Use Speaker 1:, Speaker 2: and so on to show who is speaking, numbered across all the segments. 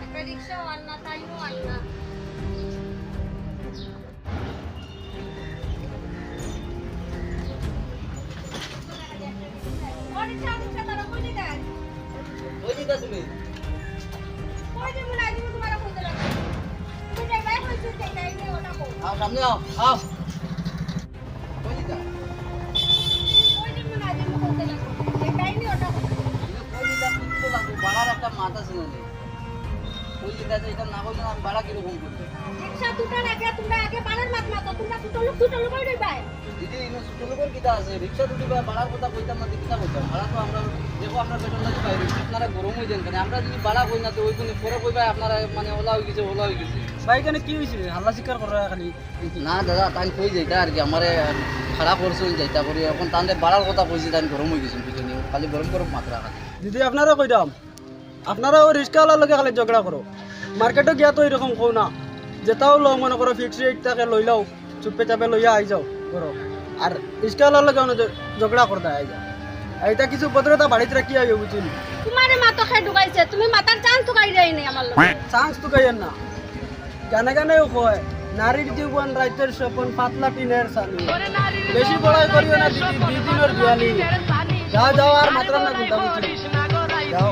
Speaker 1: একটা রিক্সাও আর না, টাইমও আর না।
Speaker 2: সামনে আও আও বাড়ার একটা মাথা ছিল এটা না বললে আমি বাড়া কিরকম করবো দিদি ছোট লোকের কিতা আছে রিক্সা দুটি বাড়ার কথা কইতাম না কিতা কইতাম ভাড়া তো আমরা দেখো আপনার বেতন লাগে পাই আপনারা গরম হয়ে যান কেন আমরা যদি বাড়া কই না তো ওই কোন পরে কইবা আপনারা মানে ওলা হয়ে গেছে
Speaker 3: ভাই কেন কি হয়েছে হাল্লা শিকার করা খালি
Speaker 2: না দাদা তাই কই যাইতা আর কি আমারে খারাপ করছিল যাইতা করি এখন তাহলে বাড়ার কথা কইছি তাই গরম হয়ে গেছে পিছনে খালি গরম গরম মাত্রা খালি
Speaker 3: দিদি আপনারা কই দাম আপনারা ওই রিক্সাওয়ালার লগে খালি ঝগড়া করো মার্কেটে গিয়া তো এরকম কও না যেটাও লো মনে করো ফিক্স রেট তাকে লই লাও চুপে চাপে লইয়া আই যাও করো আর রিক্সাওয়ালার লগে ঝগড়া করতে আই যাও এইটা কিছু ভদ্রতা বাড়িতে রাখি আইও বুঝলি
Speaker 1: তোমার মাথা খাই ঢুকাইছে, তুমি মাথার চান্স ঢুকাই দেয় নাই আমার লোক।
Speaker 3: চান্স তো গাইয়েন না গানে গানেও কয় নারীর জীবন রাইতের স্বপন পাতলা টিনের সানি বেশি বড়াই করিও না দিদি দুই দিনের জুয়ালি যাও যাও আর মাত্র না গুন্ডা বুঝলি যাও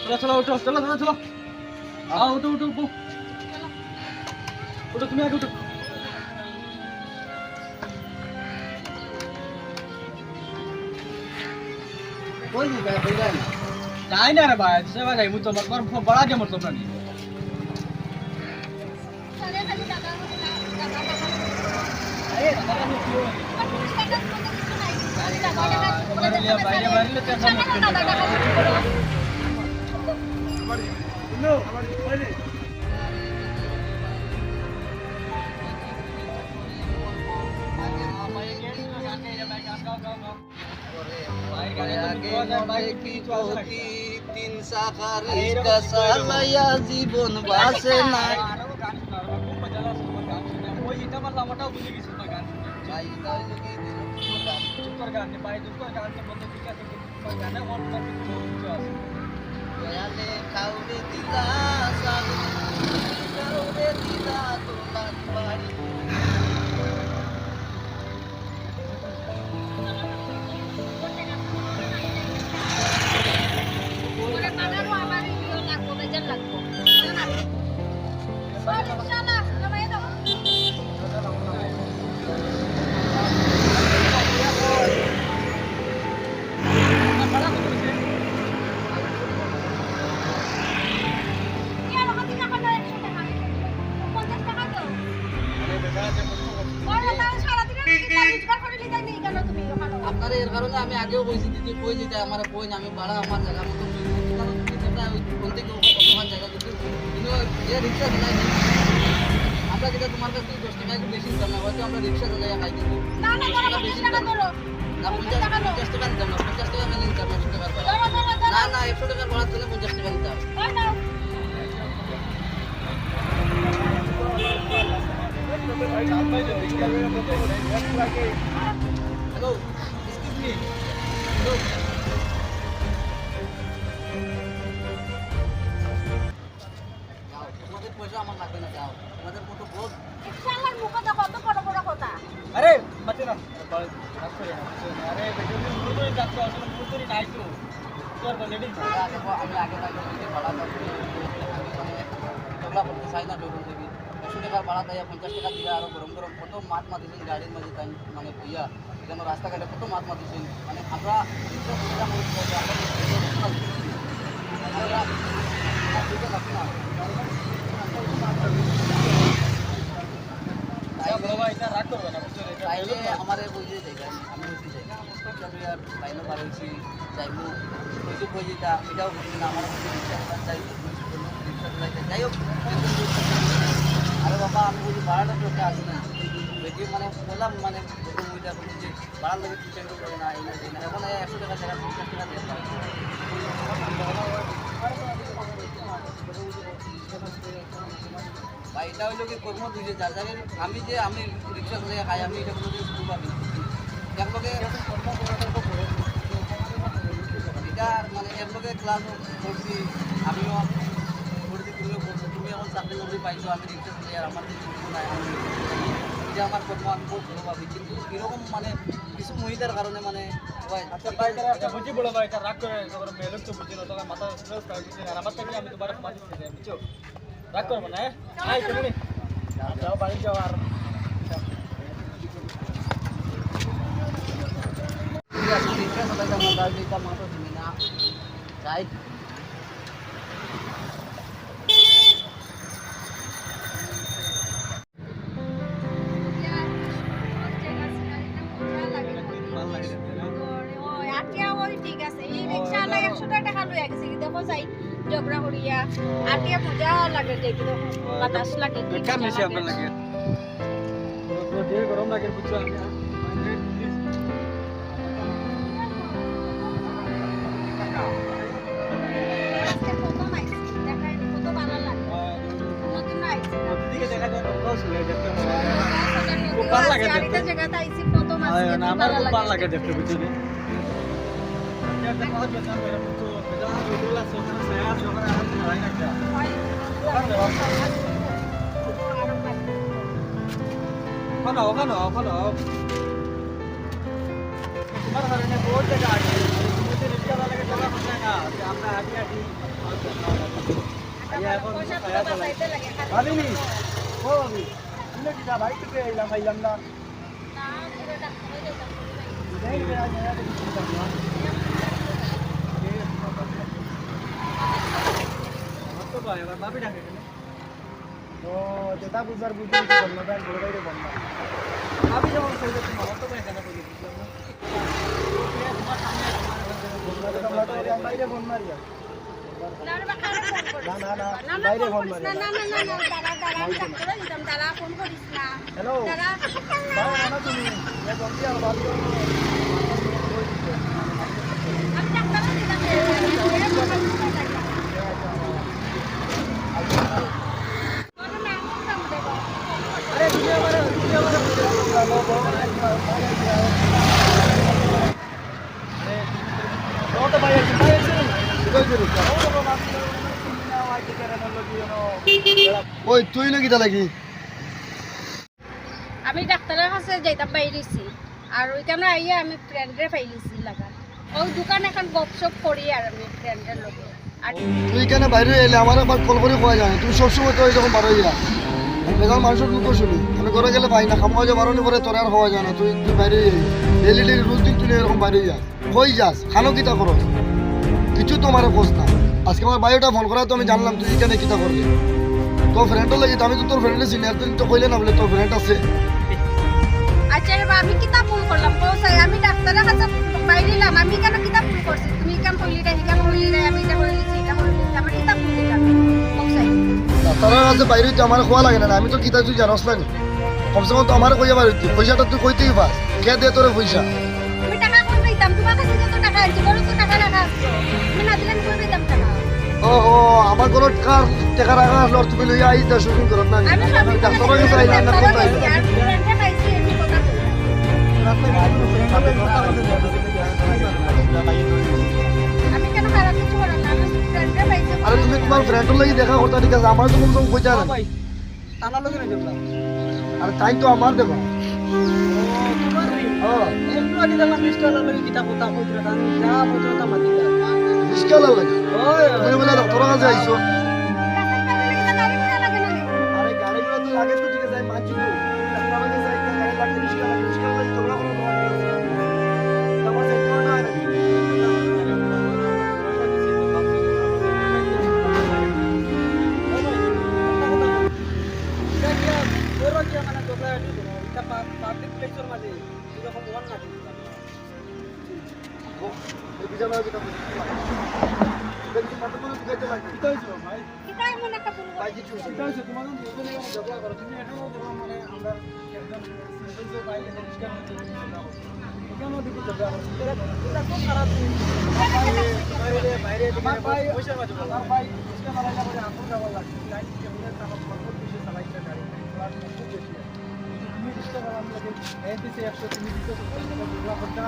Speaker 3: চলো চলো উঠো চলো চলো চলো উঠো উঠো উঠো উঠো তুমি আগে উঠো
Speaker 2: কই যাইতা কই যায় না
Speaker 3: যাই না রে ভাই সেবা যাই মুতো তোমার বড়া যে মতলব না বাইরে বাইরে
Speaker 2: তিন শাখার সালাইয়া জীবন বাসে না দয়ালে কাউরে দিলা সালু কাউরে দিলা তোলার বাড়ি আপনারা এর কারণে আমি আগেও বলছি দিদি কই যেতে আমার কই না আমি বাড়া আমার জায়গা মতো কোন থেকে তোমার জায়গা কিন্তু যে রিক্সা চালাই আমরা যেটা তোমার কাছ থেকে 10 টাকা একটু বেশি দিতাম না হয়তো আমরা রিক্সা চালাই খাই কিন্তু না 50 টাকা দিতাম না 50 টাকা মেনে দিতাম 100 টাকার না না 100 টাকার ভাড়া তুলে 50 টাকা দিতাম হ্যালো এক্সকিউজ মি হ্যালো তোমাদের পয়সা আমার লাগবে না যাও তোমাদের মতো বহুত
Speaker 1: শালার মুখ দেখো কত বড় বড় কথা।
Speaker 3: আরে মতে না আরে বেটা মুড়ি যাচ্ছে আসলে মুড়ি নাই তো তোর বলেডি
Speaker 2: আমি আগে যদি ভাড়া পাচ্ছি ঝগড়া করতে চাই না বেরোন থেকে 100 টাকার ভাড়া দেয় 50 টাকা দিয়ে আরো গরম গরম কত মাছ মাতিছেন গাড়ির মাঝে তাই মানে ভইয়া এখানে রাস্তাঘাটে কত মাছ মাতিছেন মানে আমরা তাইলে আমার বইতে যাই আমি বলতে চাই আর লাইনও বার হয়েছি যাইব বইতে বই যেটা এটাও বলছি না আমার রিক্সা চাই রিক্সা চালাইতে যাই হোক আরে বাবা আমি বলছি ভাড়াটা তো একটা আসে না বেটি মানে বললাম মানে ওইটা বলছি যে ভাড়ার লাগে টিচার করে না এই না এই না এখন 100 টাকা জায়গা 50 টাকা দিয়ে বা এটা হইলো কি কর্ম দুই যার জায়গায় আমি রিক্সা চালাই খাই আমি এটা কোনো দিন পাবি না একলগে এটা মানে একলগে ক্লাস করছি, আমিও করছি, তুমিও করছো, তুমি এখন চাকরি নকরি পাইছো, আমি রিক্সা চালাই আর আমার যে যোগ্য নাই, আমি এটা আমার কর্ম আমি বহুত ভালো ভাবি, কিন্তু এরকম মানে কিছু মহিলার কারণে মানে
Speaker 4: আচ্ছা ভাই এটা বুঝি বলো ভাই, এটা রাগ করে তোমার মেলক তো বুঝি না, তোমার মাথা স্ট্রেস কাজ দিচ্ছে আর আমার থেকে আমি তোমার মাঝে দিতে বুঝছো, রাগ করবো না। আই তুমি যাও বাড়ি যাও আর
Speaker 2: রিক্সা চালাইতাম না, তার দিতাম মাথা তুমি না যাই।
Speaker 1: ঠিক আছে এই রিক্সা আলা 100 টাকা লইয়া গেছে কি দেখো যাই ঝগড়া করিয়া আটিয়া মজা লাগে দেখি বাতাস লাগে
Speaker 4: কাম বেশি আপনার লাগে তো যে গরম লাগে বুঝছো আমি
Speaker 1: আজকে প্রথম আইছি দেখাই কত ভালো লাগে কোনদিন আইছি না
Speaker 4: দিকে দেখা যায় কত সুন্দর দেখতে
Speaker 1: খুব ভালো লাগে আরেকটা জায়গাতে আইছি প্রথম আজকে
Speaker 4: না আমার খুব ভালো লাগে দেখতে বুঝছো নি ওখানে তোমার কারণে বহুত জায়গা আছে, তুমি তো রিক্সা লাগে টাকা পয়সা না, আমরা আগে ভাবিনি ও ভাবি তুমি কি যা বাইক থেকে আইলাম না ভাবি ডাকে ও যেটা বুঝার বুঝি বললো ব্যাংক বড় বাইরে বন্ধ ভাবি যেমন কইলে তুমি আমার তো কেন কইলে বুঝলাম না তোমার সামনে বাইরে ফোন মারিয়া বাইরে ফোন মারিয়া হ্যালো না তুমি বলছি আর বাদ আরে
Speaker 3: ওই তুই নাকি তা লাগি
Speaker 1: আমি ডাক্তারের কাছে যাইতাম বাইরেছি আর ওইখানে আইয়া আমি ফ্রেন্ডে পাইলিছি লাগা ওই দোকান এখন গপসপ করি আর আমি ফ্রেন্ডের লোকে আর
Speaker 3: তুই কেন বাইরে এলে আমার আবার কল করে খোয়া যায় তুমি সবসময় তো এরকম বারো যা বেকার মানুষের মুখ শুনি আমি ঘরে গেলে পাই না খামা যে বারোনি করে তোর আর হওয়া যায় না তুই তুই বাইরে ডেলি ডেলি রোজ দিন তুই এরকম বাইরে যা কই যাস খানো কিতা করো কিছু তো আমার খোঁজ না আজকে আমার বায়োটা ফোন করা তো আমি জানলাম তুই এখানে কিতা করলি তোর ফ্রেন্ডও লাগি আমি তো তোর ফ্রেন্ডে চিনি আর তুই তো কইলে না বলে তোর ফ্রেন্ড আছে
Speaker 1: আচ্ছা রে বা, আমি কিতাব ভুল করলাম পৌঁছাই আমি ডাক্তারের কাছে বাইরিলাম আমি কেন কিতাব ভুল করছি তুমি কেন কইলি রে কেন কইলি রে আমি এটা কইলিছি এটা কইলিছি আমার কিতাব ভুল দিলাম পৌঁছাই
Speaker 3: ডাক্তারের কাছে বাইরে হইতে আমার খোয়া লাগে না আমি তো কিতা তুই জানোস না কমসে কম তো আমার কইয়া বাইরে হইতে পয়সাটা তুই কইতেই পাস কে দে তোর পয়সা
Speaker 1: আমি টাকা কই দিতাম তোমার কাছে যত টাকা আছে বড় তো টাকা রাখা আছে তুমি না দিলে আমি কই দিতাম টাকা
Speaker 3: ও ও আমার কোনো কার টাকা রাখা আসলো আর তুমি লইয়া আইতা শুটিং করত না
Speaker 1: আমি সব
Speaker 3: ডাক্তারের কাছে আইলা না কোন
Speaker 1: আর ফ্রেন্ডে পাইছি আমি কথা আমি কেন খারাপ কিছু করলাম না আমি ফ্রেন্ডে পাইছি
Speaker 3: আরে তুমি তোমার ফ্রেন্ডের লাগি দেখা করতে ঠিক আছে আমার তো কম কম কইতা না
Speaker 4: টানা লগে না জবলা
Speaker 3: আরে তাই তো আমার দেখো
Speaker 4: তোমার
Speaker 3: হ্যাঁ
Speaker 4: একটু আগে দেখলাম মিস্টার লাগে কিতাব কথা কইছিল আমি যা বলতো তা মাতি
Speaker 3: রিস্কালা লাগে
Speaker 4: ওই
Speaker 3: তুমি বলে ডাক্তারের কাছে আইছো
Speaker 1: গাড়ি ভাড়া লাগে না
Speaker 3: আরে গাড়ি গুলো তো লাগে তো ঠিক আছে আমি মানছি তো ডাক্তারের কাছে আইতা গাড়ি লাগে রিস্কালা লাগে তোমরা কোনো তোমার সাইড তো না
Speaker 4: পাবলিক প্লেসের মাঝে এরকম ওয়ান না
Speaker 3: বিজানা বিটা দেখি মাথা পুরো দিতে লাগে
Speaker 4: কিতা হইছো ভাই
Speaker 1: কিতাই মনে কা ভুল
Speaker 3: ভাই কিছু
Speaker 4: কিতা হইছো তোমার দুজনে ঝগড়া করো তুমি এটাও দেখো মানে আমরা একদম সিম্পল যে বাইরে পরিষ্কার হচ্ছে এখানেও দেখি ঝগড়া করো এটা খুব খারাপ বাইরে বাইরে আমার ভাই পয়সা মাঝে আমার ভাই পয়সা মারা যাবে আপন যাওয়া লাগবে লাইন কি হলে টাকা কত বেশি চালাইছে গাড়ি খুব বেশি তুমি চেষ্টা করো আমি এই দিছে 100 তুমি দিছো ঝগড়া করতে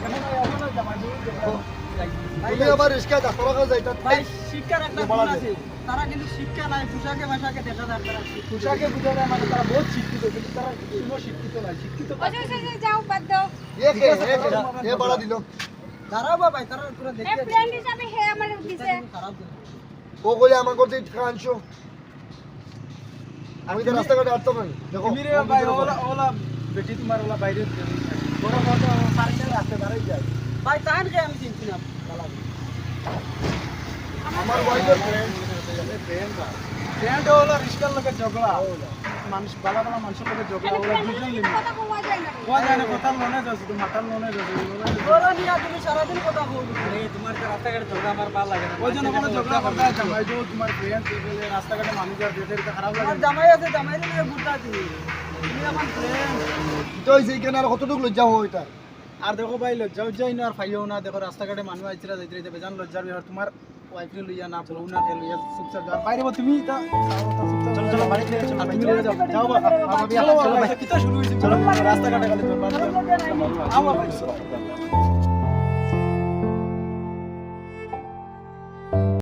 Speaker 4: মানে এখনো জামাই
Speaker 5: তুমি আবার রিস্কা ডাক্তার কাছে যাইতা
Speaker 3: ভাই শিক্ষার একটা গুণ আছে তারা কিন্তু শিক্ষা নাই পোশাকে ভাষাকে দেখা যায় তারা
Speaker 4: পোশাকে বুঝা যায় মানে তারা বহুত শিক্ষিত কিন্তু তারা কোনো শিক্ষিত নয় শিক্ষিত
Speaker 1: যাও বাদ দাও
Speaker 5: এ বাড়া দিল
Speaker 3: দাঁড়াও ভাই তারা পুরো
Speaker 1: এ
Speaker 3: দেখতে
Speaker 1: ফ্রেন্ড হিসাবে হে আমার দিছে
Speaker 3: খারাপ
Speaker 5: ও বলে আমার করতে টাকা আনছো আমি তো রাস্তাঘাটে আসতে পারি দেখো
Speaker 4: তুমি রে ভাই ওলা ওলা বেটি তোমার ওলা বাইরে বড় বড় সার্কেল আছে দাঁড়াই যায়
Speaker 3: ভাই তাহলে আমি চিনছি না
Speaker 5: আমার ওয়াইফের ফ্রেন্ড
Speaker 4: ফ্রেন্ড হলো রিস্কার লোকের ঝগড়া মানুষ বালা বালা মানুষের লোকের ঝগড়া ওলা দুজন লিমি
Speaker 1: কথা কোয়া যায় না
Speaker 4: কোয়া যায় না কথা লোনে যাচ্ছে তো মাথার লোনে যাচ্ছে
Speaker 3: ওরা নিয়ে তুমি সারাদিন কথা বলবো আরে তোমার তো রাস্তাঘাটে ঝগড়া আমার ভালো লাগে না
Speaker 4: ওই জন্য কোনো ঝগড়া করতে হয় জামাই যে তোমার ফ্রেন্ড রাস্তাঘাটে মানুষ আর দেখে এটা খারাপ
Speaker 3: আমার
Speaker 4: লাগে
Speaker 3: জামাই আছে জামাই নিয়ে বুঝতা তুমি তুমি আমার ফ্রেন্ড
Speaker 5: তো এই যে কেন আর কতটুকু লজ্জা হয় এটা
Speaker 4: আর দেখো ভাই লজ্জা যাই না আর ফাইও না দেখো রাস্তাঘাটে মানুষ আইছিরা যাইতে যাইতে বেজান লজ্জার ব্যাপার তোমার ওয়াইফরে লইয়া না বউ না খেয়ে লইয়া চুপচাপ যাও বাইরে বা তুমি তা চলো চলো বাড়ি থেকে চলো তুমি লইয়া যাও যাও বা চলো কিতা শুরু হইছে চলো রাস্তাঘাটে খালি আও ভাই